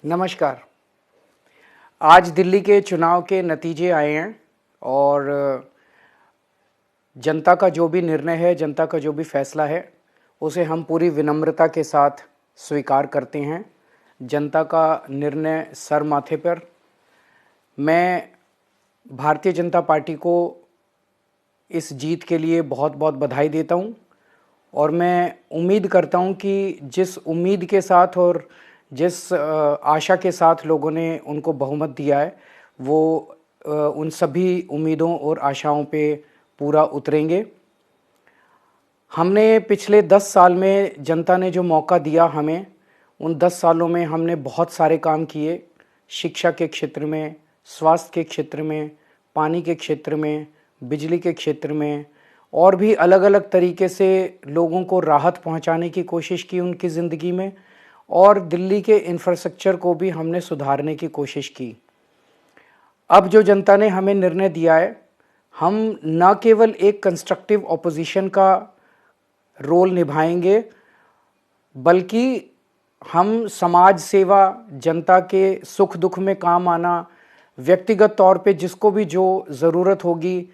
नमस्कार। आज दिल्ली के चुनाव के नतीजे आए हैं और जनता का जो भी निर्णय है, जनता का जो भी फैसला है, उसे हम पूरी विनम्रता के साथ स्वीकार करते हैं। जनता का निर्णय सर माथे पर। मैं भारतीय जनता पार्टी को इस जीत के लिए बहुत बहुत बधाई देता हूं और मैं उम्मीद करता हूं कि जिस उम्मीद के साथ और जिस आशा के साथ लोगों ने उनको बहुमत दिया है, वो उन सभी उम्मीदों और आशाओं पे पूरा उतरेंगे। हमने पिछले 10 साल में जनता ने जो मौका दिया हमें, उन 10 सालों में हमने बहुत सारे काम किए। शिक्षा के क्षेत्र में, स्वास्थ्य के क्षेत्र में, पानी के क्षेत्र में, बिजली के क्षेत्र में और भी अलग अलग तरीके से लोगों को राहत पहुंचाने की कोशिश की उनकी ज़िंदगी में, और दिल्ली के इंफ्रास्ट्रक्चर को भी हमने सुधारने की कोशिश की। अब जो जनता ने हमें निर्णय दिया है, हम न केवल एक कंस्ट्रक्टिव ऑपोजिशन का रोल निभाएंगे, बल्कि हम समाज सेवा, जनता के सुख दुख में काम आना, व्यक्तिगत तौर पे जिसको भी जो ज़रूरत होगी,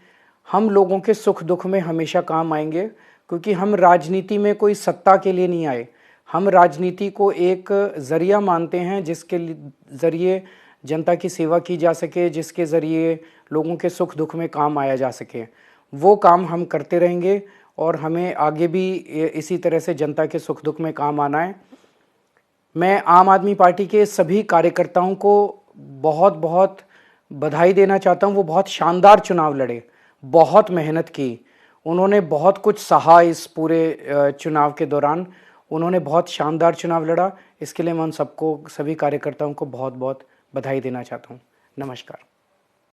हम लोगों के सुख दुख में हमेशा काम आएंगे। क्योंकि हम राजनीति में कोई सत्ता के लिए नहीं आए, हम राजनीति को एक ज़रिया मानते हैं जिसके ज़रिए जनता की सेवा की जा सके, जिसके ज़रिए लोगों के सुख दुख में काम आया जा सके। वो काम हम करते रहेंगे और हमें आगे भी इसी तरह से जनता के सुख दुख में काम आना है। मैं आम आदमी पार्टी के सभी कार्यकर्ताओं को बहुत बहुत बधाई देना चाहता हूं। वो बहुत शानदार चुनाव लड़े, बहुत मेहनत की, उन्होंने बहुत कुछ सहा इस पूरे चुनाव के दौरान। उन्होंने बहुत शानदार चुनाव लड़ा। इसके लिए मैं उन सबको, सभी कार्यकर्ताओं को बहुत बहुत बधाई देना चाहता हूं। नमस्कार।